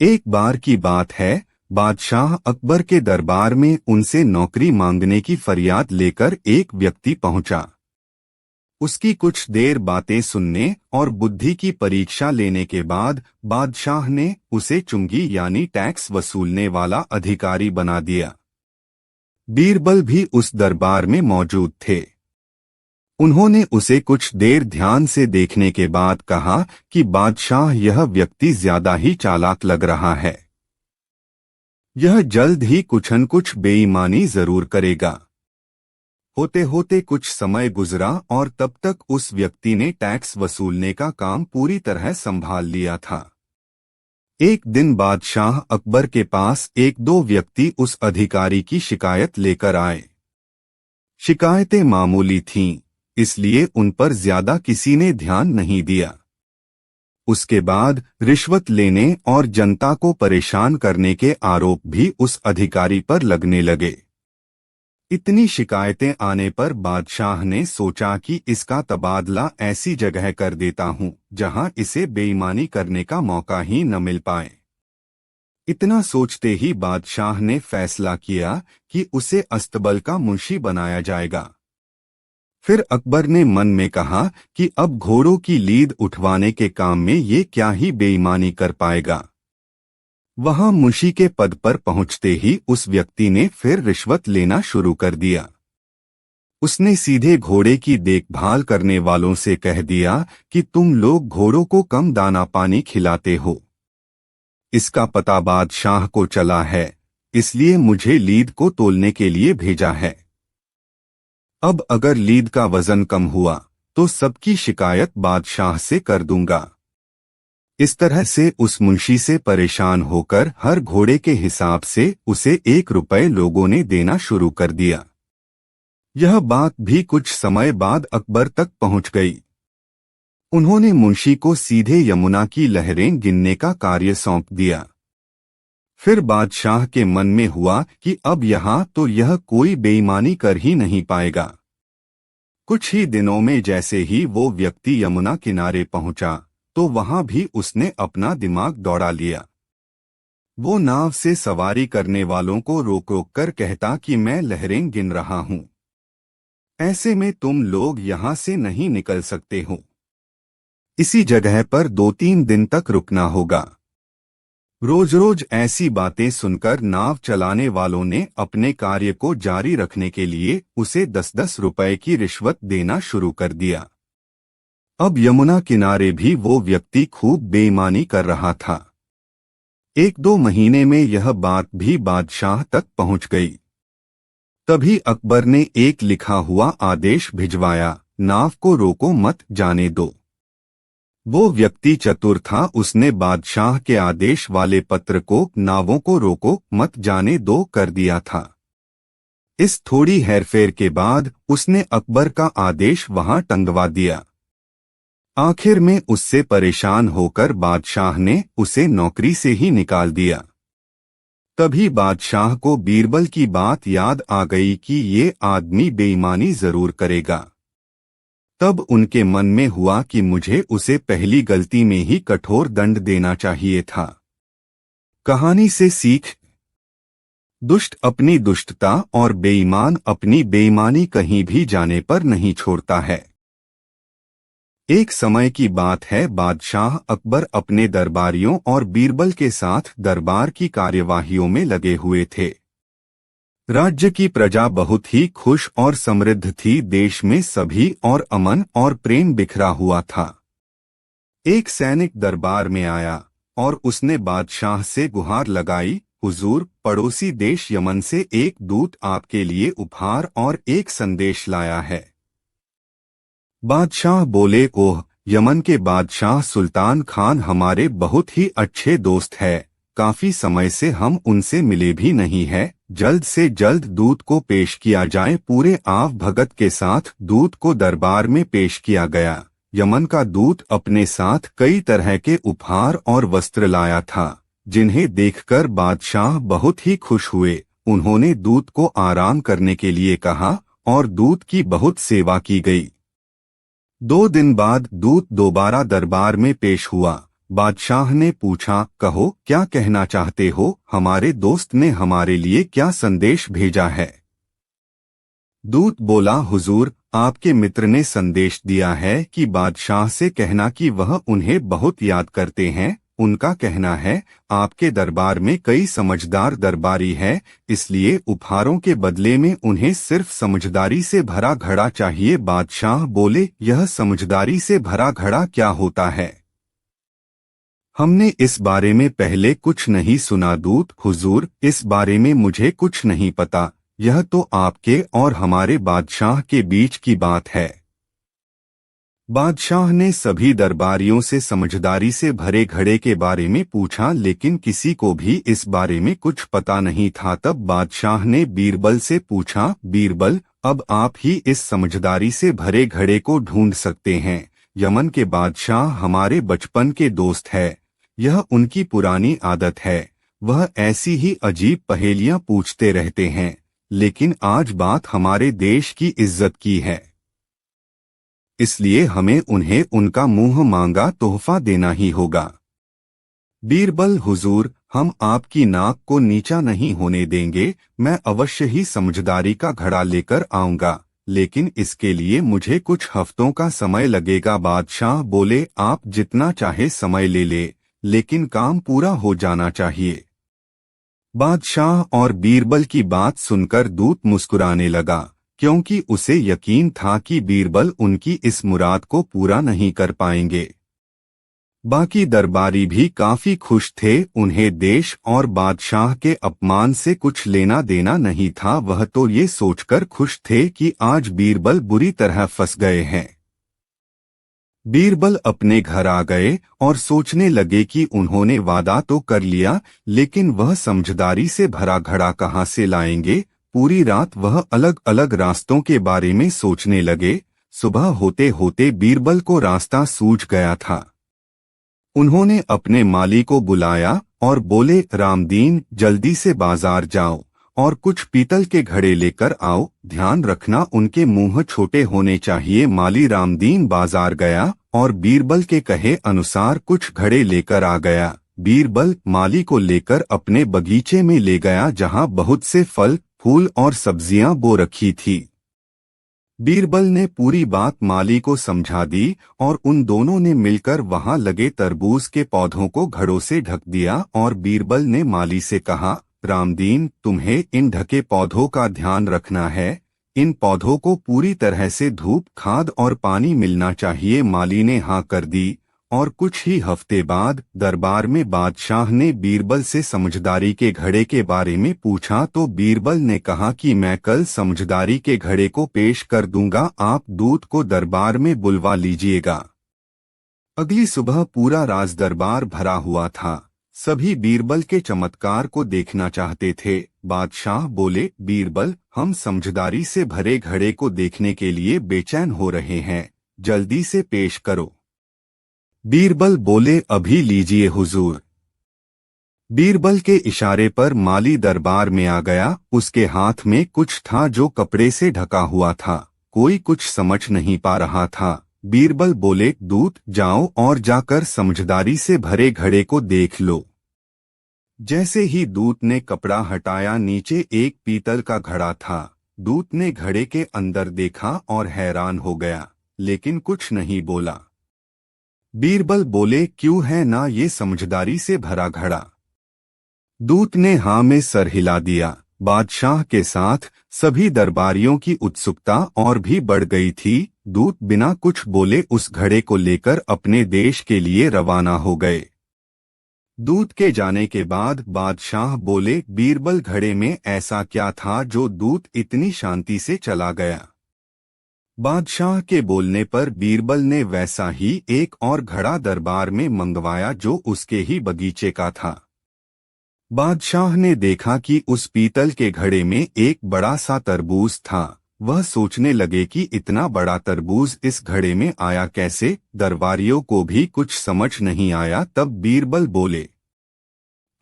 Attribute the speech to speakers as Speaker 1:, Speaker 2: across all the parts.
Speaker 1: एक बार की बात है, बादशाह अकबर के दरबार में उनसे नौकरी मांगने की फरियाद लेकर एक व्यक्ति पहुंचा। उसकी कुछ देर बातें सुनने और बुद्धि की परीक्षा लेने के बाद बादशाह ने उसे चुंगी यानी टैक्स वसूलने वाला अधिकारी बना दिया। बीरबल भी उस दरबार में मौजूद थे। उन्होंने उसे कुछ देर ध्यान से देखने के बाद कहा कि बादशाह, यह व्यक्ति ज्यादा ही चालाक लग रहा है। यह जल्द ही कुछ न कुछ बेईमानी जरूर करेगा। होते होते कुछ समय गुजरा और तब तक उस व्यक्ति ने टैक्स वसूलने का काम पूरी तरह संभाल लिया था। एक दिन बादशाह अकबर के पास एक दो व्यक्ति उस अधिकारी की शिकायत लेकर आए। शिकायतें मामूली थीं, इसलिए उन पर ज्यादा किसी ने ध्यान नहीं दिया। उसके बाद रिश्वत लेने और जनता को परेशान करने के आरोप भी उस अधिकारी पर लगने लगे। इतनी शिकायतें आने पर बादशाह ने सोचा कि इसका तबादला ऐसी जगह कर देता हूं जहां इसे बेईमानी करने का मौका ही न मिल पाए। इतना सोचते ही बादशाह ने फैसला किया कि उसे अस्तबल का मुंशी बनाया जाएगा। फिर अकबर ने मन में कहा कि अब घोड़ों की लीद उठवाने के काम में ये क्या ही बेईमानी कर पाएगा। वहां मुंशी के पद पर पहुंचते ही उस व्यक्ति ने फिर रिश्वत लेना शुरू कर दिया। उसने सीधे घोड़े की देखभाल करने वालों से कह दिया कि तुम लोग घोड़ों को कम दाना पानी खिलाते हो। इसका पता बादशाह को चला है, इसलिए मुझे लीद को तोलने के लिए भेजा है। अब अगर लीद का वजन कम हुआ तो सबकी शिकायत बादशाह से कर दूंगा। इस तरह से उस मुंशी से परेशान होकर हर घोड़े के हिसाब से उसे 1 रुपये लोगों ने देना शुरू कर दिया। यह बात भी कुछ समय बाद अकबर तक पहुंच गई। उन्होंने मुंशी को सीधे यमुना की लहरें गिनने का कार्य सौंप दिया। फिर बादशाह के मन में हुआ कि अब यहाँ तो यह कोई बेईमानी कर ही नहीं पाएगा। कुछ ही दिनों में जैसे ही वो व्यक्ति यमुना किनारे पहुंचा तो वहां भी उसने अपना दिमाग दौड़ा लिया। वो नाव से सवारी करने वालों को रोक रोक कर कहता कि मैं लहरें गिन रहा हूं, ऐसे में तुम लोग यहां से नहीं निकल सकते हो। इसी जगह पर 2-3 दिन तक रुकना होगा। रोज रोज ऐसी बातें सुनकर नाव चलाने वालों ने अपने कार्य को जारी रखने के लिए उसे 10-10 रुपए की रिश्वत देना शुरू कर दिया। अब यमुना किनारे भी वो व्यक्ति खूब बेईमानी कर रहा था। 1-2 महीने में यह बात भी बादशाह तक पहुंच गई। तभी अकबर ने एक लिखा हुआ आदेश भिजवाया, नाव को रोको मत जाने दो। वो व्यक्ति चतुर था, उसने बादशाह के आदेश वाले पत्र को नावों को रोको मत जाने दो कर दिया था। इस थोड़ी हेरफेर के बाद उसने अकबर का आदेश वहां टंगवा दिया। आखिर में उससे परेशान होकर बादशाह ने उसे नौकरी से ही निकाल दिया। तभी बादशाह को बीरबल की बात याद आ गई कि ये आदमी बेईमानी जरूर करेगा। तब उनके मन में हुआ कि मुझे उसे पहली गलती में ही कठोर दंड देना चाहिए था। कहानी से सीख, दुष्ट अपनी दुष्टता और बेईमान अपनी बेईमानी कहीं भी जाने पर नहीं छोड़ता है। एक समय की बात है, बादशाह अकबर अपने दरबारियों और बीरबल के साथ दरबार की कार्यवाहियों में लगे हुए थे। राज्य की प्रजा बहुत ही खुश और समृद्ध थी। देश में सभी और अमन और प्रेम बिखरा हुआ था। एक सैनिक दरबार में आया और उसने बादशाह से गुहार लगाई, हुजूर, पड़ोसी देश यमन से एक दूत आपके लिए उपहार और एक संदेश लाया है। बादशाह बोले, ओह, यमन के बादशाह सुल्तान खान हमारे बहुत ही अच्छे दोस्त है। काफी समय से हम उनसे मिले भी नहीं है। जल्द से जल्द दूत को पेश किया जाए। पूरे आव भगत के साथ दूत को दरबार में पेश किया गया। यमन का दूत अपने साथ कई तरह के उपहार और वस्त्र लाया था, जिन्हें देखकर बादशाह बहुत ही खुश हुए। उन्होंने दूत को आराम करने के लिए कहा और दूत की बहुत सेवा की गई। 2 दिन बाद दूत दोबारा दरबार में पेश हुआ बादशाह ने पूछा, कहो क्या कहना चाहते हो, हमारे दोस्त ने हमारे लिए क्या संदेश भेजा है। दूत बोला, हुजूर, आपके मित्र ने संदेश दिया है कि बादशाह से कहना कि वह उन्हें बहुत याद करते हैं। उनका कहना है आपके दरबार में कई समझदार दरबारी है, इसलिए उपहारों के बदले में उन्हें सिर्फ समझदारी से भरा घड़ा चाहिए। बादशाह बोले, यह समझदारी से भरा घड़ा क्या होता है? हमने इस बारे में पहले कुछ नहीं सुना। दूत, हुजूर, इस बारे में मुझे कुछ नहीं पता, यह तो आपके और हमारे बादशाह के बीच की बात है। बादशाह ने सभी दरबारियों से समझदारी से भरे घड़े के बारे में पूछा, लेकिन किसी को भी इस बारे में कुछ पता नहीं था। तब बादशाह ने बीरबल से पूछा, बीरबल, अब आप ही इस समझदारी से भरे घड़े को ढूंढ सकते हैं। यमन के बादशाह हमारे बचपन के दोस्त है, यह उनकी पुरानी आदत है। वह ऐसी ही अजीब पहेलियां पूछते रहते हैं, लेकिन आज बात हमारे देश की इज्जत की है, इसलिए हमें उन्हें उनका मुंह मांगा तोहफा देना ही होगा। बीरबल, हुजूर, हम आपकी नाक को नीचा नहीं होने देंगे। मैं अवश्य ही समझदारी का घड़ा लेकर आऊंगा, लेकिन इसके लिए मुझे कुछ हफ्तों का समय लगेगा। बादशाह बोले, आप जितना चाहे समय ले ले, लेकिन काम पूरा हो जाना चाहिए। बादशाह और बीरबल की बात सुनकर दूत मुस्कुराने लगा, क्योंकि उसे यकीन था कि बीरबल उनकी इस मुराद को पूरा नहीं कर पाएंगे। बाकी दरबारी भी काफी खुश थे, उन्हें देश और बादशाह के अपमान से कुछ लेना देना नहीं था। वह तो ये सोचकर खुश थे कि आज बीरबल बुरी तरह फंस गए हैं। बीरबल अपने घर आ गए और सोचने लगे कि उन्होंने वादा तो कर लिया, लेकिन वह समझदारी से भरा घड़ा कहाँ से लाएंगे। पूरी रात वह अलग अलग रास्तों के बारे में सोचने लगे। सुबह होते होते बीरबल को रास्ता सूझ गया था। उन्होंने अपने माली को बुलाया और बोले, रामदीन, जल्दी से बाजार जाओ और कुछ पीतल के घड़े लेकर आओ। ध्यान रखना उनके मुंह छोटे होने चाहिए। माली रामदीन बाजार गया और बीरबल के कहे अनुसार कुछ घड़े लेकर आ गया। बीरबल माली को लेकर अपने बगीचे में ले गया, जहां बहुत से फल, फूल और सब्जियां बो रखी थी। बीरबल ने पूरी बात माली को समझा दी और उन दोनों ने मिलकर वहां लगे तरबूज के पौधों को घड़ों से ढक दिया। और बीरबल ने माली से कहा, रामदीन, तुम्हें इन ढके पौधों का ध्यान रखना है। इन पौधों को पूरी तरह से धूप, खाद और पानी मिलना चाहिए। माली ने हाँ कर दी और कुछ ही हफ्ते बाद दरबार में बादशाह ने बीरबल से समझदारी के घड़े के बारे में पूछा, तो बीरबल ने कहा कि मैं कल समझदारी के घड़े को पेश कर दूंगा, आप दूत को दरबार में बुलवा लीजिएगा। अगली सुबह पूरा राज दरबार भरा हुआ था। सभी बीरबल के चमत्कार को देखना चाहते थे। बादशाह बोले, बीरबल, हम समझदारी से भरे घड़े को देखने के लिए बेचैन हो रहे हैं, जल्दी से पेश करो। बीरबल बोले, अभी लीजिए हुजूर। बीरबल के इशारे पर माली दरबार में आ गया। उसके हाथ में कुछ था जो कपड़े से ढका हुआ था। कोई कुछ समझ नहीं पा रहा था। बीरबल बोले, दूत, जाओ और जाकर समझदारी से भरे घड़े को देख लो। जैसे ही दूत ने कपड़ा हटाया, नीचे एक पीतल का घड़ा था। दूत ने घड़े के अंदर देखा और हैरान हो गया, लेकिन कुछ नहीं बोला। बीरबल बोले, क्यों है ना ये समझदारी से भरा घड़ा? दूत ने हाँ में सर हिला दिया। बादशाह के साथ सभी दरबारियों की उत्सुकता और भी बढ़ गई थी। दूत बिना कुछ बोले उस घड़े को लेकर अपने देश के लिए रवाना हो गए। दूत के जाने के बाद बादशाह बोले, बीरबल, घड़े में ऐसा क्या था जो दूत इतनी शांति से चला गया? बादशाह के बोलने पर बीरबल ने वैसा ही एक और घड़ा दरबार में मंगवाया जो उसके ही बगीचे का था। बादशाह ने देखा कि उस पीतल के घड़े में एक बड़ा सा तरबूज था। वह सोचने लगे कि इतना बड़ा तरबूज इस घड़े में आया कैसे? दरबारियों को भी कुछ समझ नहीं आया। तब बीरबल बोले,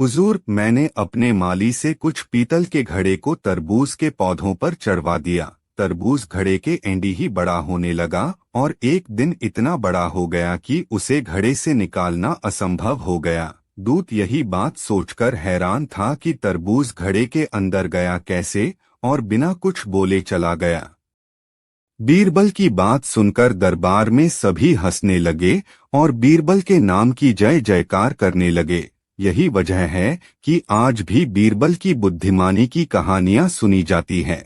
Speaker 1: हुजूर, मैंने अपने माली से कुछ पीतल के घड़े को तरबूज के पौधों पर चढ़वा दिया। तरबूज घड़े के एंडी ही बड़ा होने लगा और एक दिन इतना बड़ा हो गया कि उसे घड़े से निकालना असंभव हो गया। दूत यही बात सोचकर हैरान था कि तरबूज घड़े के अंदर गया कैसे और बिना कुछ बोले चला गया। बीरबल की बात सुनकर दरबार में सभी हंसने लगे और बीरबल के नाम की जय जयकार करने लगे। यही वजह है कि आज भी बीरबल की बुद्धिमानी की कहानियां सुनी जाती हैं।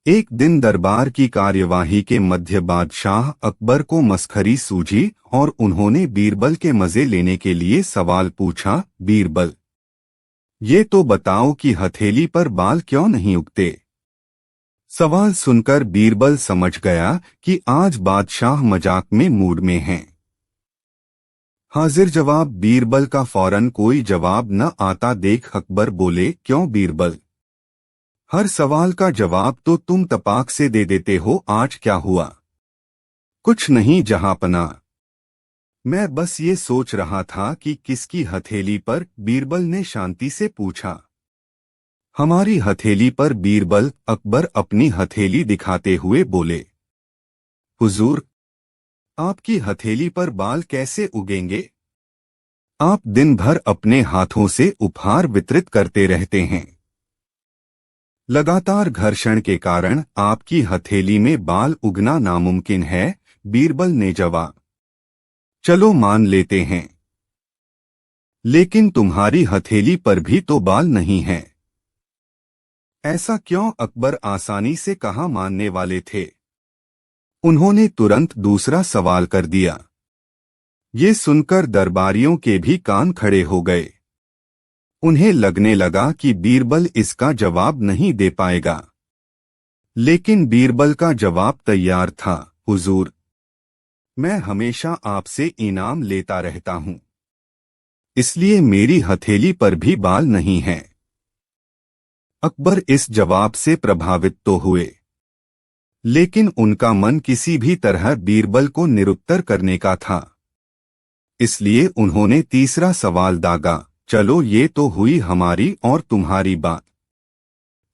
Speaker 1: एक दिन दरबार की कार्यवाही के मध्य बादशाह अकबर को मसखरी सूझी और उन्होंने बीरबल के मजे लेने के लिए सवाल पूछा, बीरबल, ये तो बताओ कि हथेली पर बाल क्यों नहीं उगते। सवाल सुनकर बीरबल समझ गया कि आज बादशाह मजाक में मूड में हैं। हाजिर जवाब बीरबल का फौरन कोई जवाब न आता देख अकबर बोले, क्यों बीरबल, हर सवाल का जवाब तो तुम तपाक से दे देते हो, आज क्या हुआ। कुछ नहीं जहांपना, मैं बस ये सोच रहा था कि किसकी हथेली पर। बीरबल ने शांति से पूछा। हमारी हथेली पर बीरबल। अकबर अपनी हथेली दिखाते हुए बोले, हुजूर, आपकी हथेली पर बाल कैसे उगेंगे। आप दिन भर अपने हाथों से उपहार वितरित करते रहते हैं। लगातार घर्षण के कारण आपकी हथेली में बाल उगना नामुमकिन है। बीरबल ने जवाब, चलो मान लेते हैं, लेकिन तुम्हारी हथेली पर भी तो बाल नहीं हैं। ऐसा क्यों। अकबर आसानी से कहा मानने वाले थे। उन्होंने तुरंत दूसरा सवाल कर दिया। ये सुनकर दरबारियों के भी कान खड़े हो गए। उन्हें लगने लगा कि बीरबल इसका जवाब नहीं दे पाएगा, लेकिन बीरबल का जवाब तैयार था। हुजूर, मैं हमेशा आपसे इनाम लेता रहता हूं, इसलिए मेरी हथेली पर भी बाल नहीं हैं। अकबर इस जवाब से प्रभावित तो हुए, लेकिन उनका मन किसी भी तरह बीरबल को निरुत्तर करने का था। इसलिए उन्होंने तीसरा सवाल दागा, चलो ये तो हुई हमारी और तुम्हारी बात,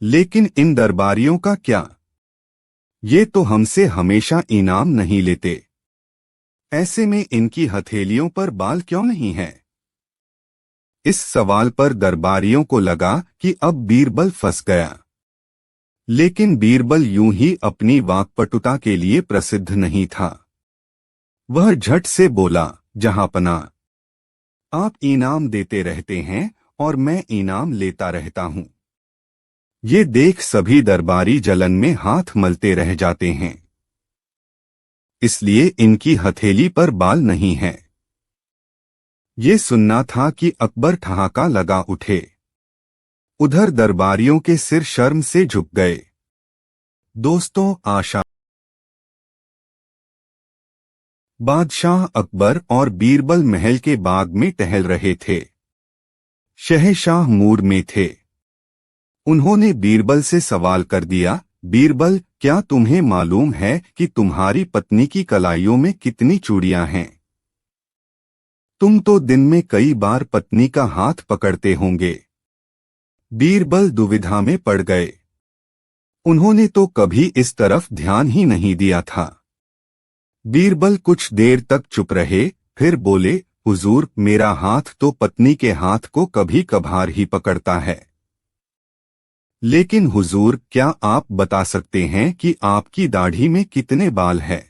Speaker 1: लेकिन इन दरबारियों का क्या। ये तो हमसे हमेशा इनाम नहीं लेते, ऐसे में इनकी हथेलियों पर बाल क्यों नहीं हैं। इस सवाल पर दरबारियों को लगा कि अब बीरबल फंस गया, लेकिन बीरबल यूं ही अपनी वाक्पटुता के लिए प्रसिद्ध नहीं था। वह झट से बोला, जहांपना, आप इनाम देते रहते हैं और मैं इनाम लेता रहता हूं। ये देख सभी दरबारी जलन में हाथ मलते रह जाते हैं, इसलिए इनकी हथेली पर बाल नहीं है। ये सुनना था कि अकबर ठहाका लगा उठे। उधर दरबारियों के सिर शर्म से झुक गए। दोस्तों, आशा बादशाह अकबर और बीरबल महल के बाग में टहल रहे थे। शहंशाह मूड में थे। उन्होंने बीरबल से सवाल कर दिया, बीरबल, क्या तुम्हें मालूम है कि तुम्हारी पत्नी की कलाइयों में कितनी चूड़ियां हैं। तुम तो दिन में कई बार पत्नी का हाथ पकड़ते होंगे। बीरबल दुविधा में पड़ गए। उन्होंने तो कभी इस तरफ ध्यान ही नहीं दिया था। बीरबल कुछ देर तक चुप रहे, फिर बोले, हुजूर, मेरा हाथ तो पत्नी के हाथ को कभी कभार ही पकड़ता है। लेकिन हुजूर, क्या आप बता सकते हैं कि आपकी दाढ़ी में कितने बाल हैं।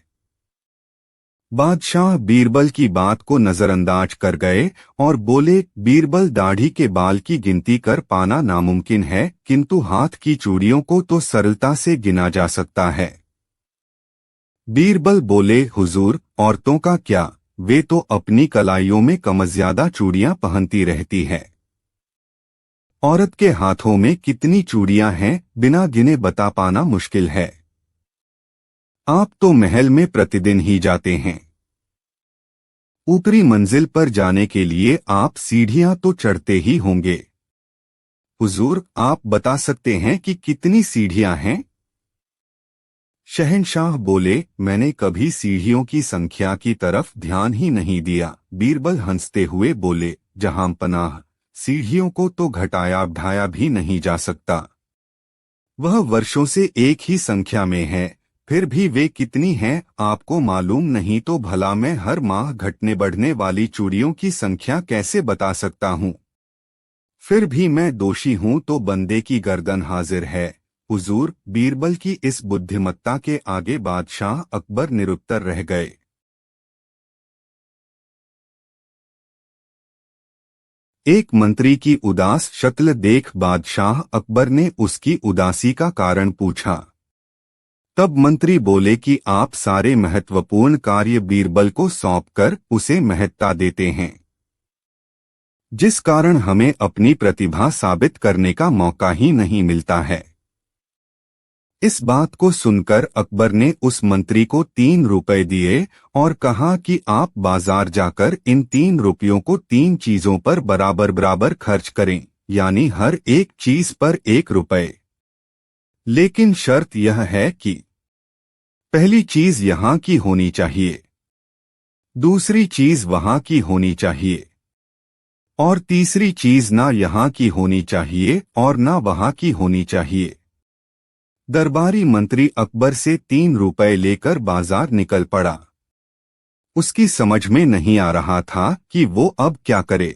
Speaker 1: बादशाह बीरबल की बात को नजरअंदाज कर गए और बोले, बीरबल, दाढ़ी के बाल की गिनती कर पाना नामुमकिन है, किंतु हाथ की चूड़ियों को तो सरलता से गिना जा सकता है। बीरबल बोले, हुजूर, औरतों का क्या, वे तो अपनी कलाइयों में कमज्यादा चूड़ियां पहनती रहती है। औरत के हाथों में कितनी चूड़ियां हैं, बिना गिने बता पाना मुश्किल है। आप तो महल में प्रतिदिन ही जाते हैं। ऊपरी मंजिल पर जाने के लिए आप सीढ़ियां तो चढ़ते ही होंगे। हुजूर, आप बता सकते हैं कि कितनी सीढ़ियां हैं। शहंशाह बोले, मैंने कभी सीढ़ियों की संख्या की तरफ ध्यान ही नहीं दिया। बीरबल हंसते हुए बोले, जहां पनाह, सीढ़ियों को तो घटाया बढ़ाया भी नहीं जा सकता। वह वर्षों से एक ही संख्या में है, फिर भी वे कितनी हैं आपको मालूम नहीं तो भला मैं हर माह घटने बढ़ने वाली चूड़ियों की संख्या कैसे बता सकता हूँ। फिर भी मैं दोषी हूँ तो बंदे की गर्दन हाजिर है। हुजूर, बीरबल की इस बुद्धिमत्ता के आगे बादशाह अकबर निरुत्तर रह गए। एक मंत्री की उदास शक्ल देख बादशाह अकबर ने उसकी उदासी का कारण पूछा। तब मंत्री बोले कि आप सारे महत्वपूर्ण कार्य बीरबल को सौंपकर उसे महत्ता देते हैं, जिस कारण हमें अपनी प्रतिभा साबित करने का मौका ही नहीं मिलता है। इस बात को सुनकर अकबर ने उस मंत्री को 3 रुपए दिए और कहा कि आप बाजार जाकर इन 3 रुपयों को 3 चीजों पर बराबर बराबर खर्च करें, यानी हर एक चीज पर 1 रुपए। लेकिन शर्त यह है कि पहली चीज यहाँ की होनी चाहिए, दूसरी चीज वहाँ की होनी चाहिए और तीसरी चीज ना यहाँ की होनी चाहिए और ना वहाँ की होनी चाहिए। दरबारी मंत्री अकबर से 3 रुपए लेकर बाजार निकल पड़ा। उसकी समझ में नहीं आ रहा था कि वो अब क्या करे।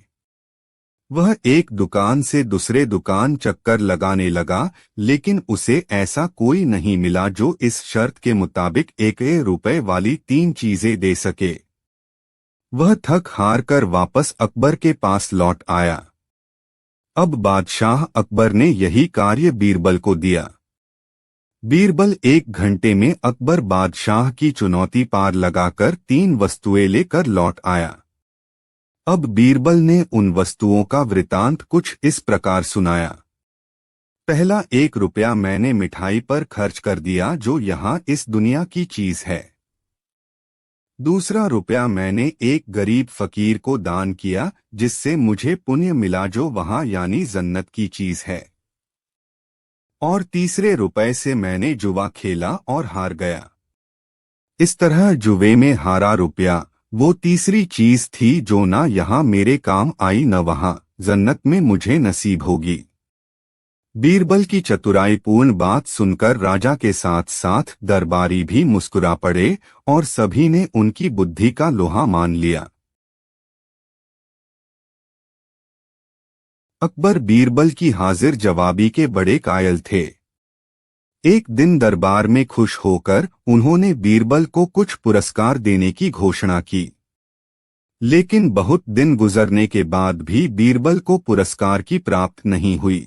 Speaker 1: वह एक दुकान से दूसरे दुकान चक्कर लगाने लगा, लेकिन उसे ऐसा कोई नहीं मिला जो इस शर्त के मुताबिक 1 रुपए वाली 3 चीजें दे सके। वह थक हार कर वापस अकबर के पास लौट आया। अब बादशाह अकबर ने यही कार्य बीरबल को दिया। बीरबल 1 घंटे में अकबर बादशाह की चुनौती पार लगाकर 3 वस्तुएं लेकर लौट आया। अब बीरबल ने उन वस्तुओं का वृतांत कुछ इस प्रकार सुनाया। पहला 1 रुपया मैंने मिठाई पर खर्च कर दिया जो यहाँ इस दुनिया की चीज है। दूसरा रुपया मैंने एक गरीब फकीर को दान किया जिससे मुझे पुण्य मिला जो वहाँ यानी जन्नत की चीज है। और तीसरे रुपए से मैंने जुआ खेला और हार गया। इस तरह जुए में हारा रुपया वो तीसरी चीज थी जो ना यहाँ मेरे काम आई न वहाँ जन्नत में मुझे नसीब होगी। बीरबल की चतुराईपूर्ण बात सुनकर राजा के साथ साथ दरबारी भी मुस्कुरा पड़े और सभी ने उनकी बुद्धि का लोहा मान लिया। अकबर बीरबल की हाजिर जवाबी के बड़े कायल थे। एक दिन दरबार में खुश होकर उन्होंने बीरबल को कुछ पुरस्कार देने की घोषणा की, लेकिन बहुत दिन गुजरने के बाद भी बीरबल को पुरस्कार की प्राप्त नहीं हुई।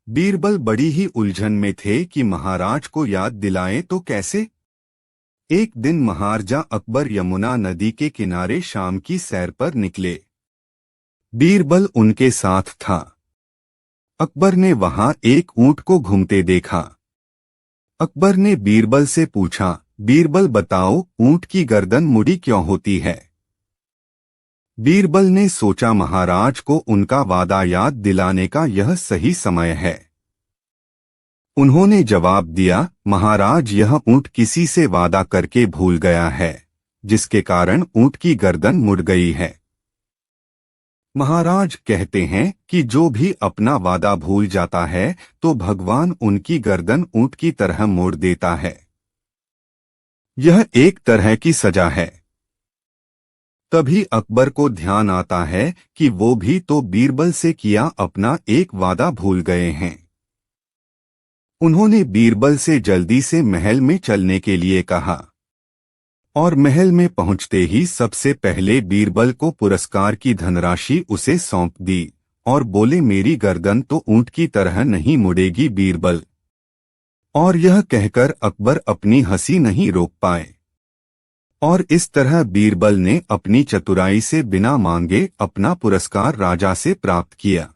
Speaker 1: बीरबल बड़ी ही उलझन में थे कि महाराज को याद दिलाएं तो कैसे। एक दिन महाराजा अकबर यमुना नदी के किनारे शाम की सैर पर निकले। बीरबल उनके साथ था। अकबर ने वहां एक ऊंट को घूमते देखा। अकबर ने बीरबल से पूछा, बीरबल बताओ ऊंट की गर्दन मुड़ी क्यों होती है। बीरबल ने सोचा महाराज को उनका वादा याद दिलाने का यह सही समय है। उन्होंने जवाब दिया, महाराज यह ऊंट किसी से वादा करके भूल गया है, जिसके कारण ऊंट की गर्दन मुड़ गई है। महाराज कहते हैं कि जो भी अपना वादा भूल जाता है तो भगवान उनकी गर्दन ऊंट की तरह मोड़ देता है। यह एक तरह की सजा है। तभी अकबर को ध्यान आता है कि वो भी तो बीरबल से किया अपना एक वादा भूल गए हैं। उन्होंने बीरबल से जल्दी से महल में चलने के लिए कहा और महल में पहुंचते ही सबसे पहले बीरबल को पुरस्कार की धनराशि उसे सौंप दी और बोले, मेरी गर्दन तो ऊंट की तरह नहीं मुड़ेगी बीरबल। और यह कहकर अकबर अपनी हंसी नहीं रोक पाए और इस तरह बीरबल ने अपनी चतुराई से बिना मांगे अपना पुरस्कार राजा से प्राप्त किया।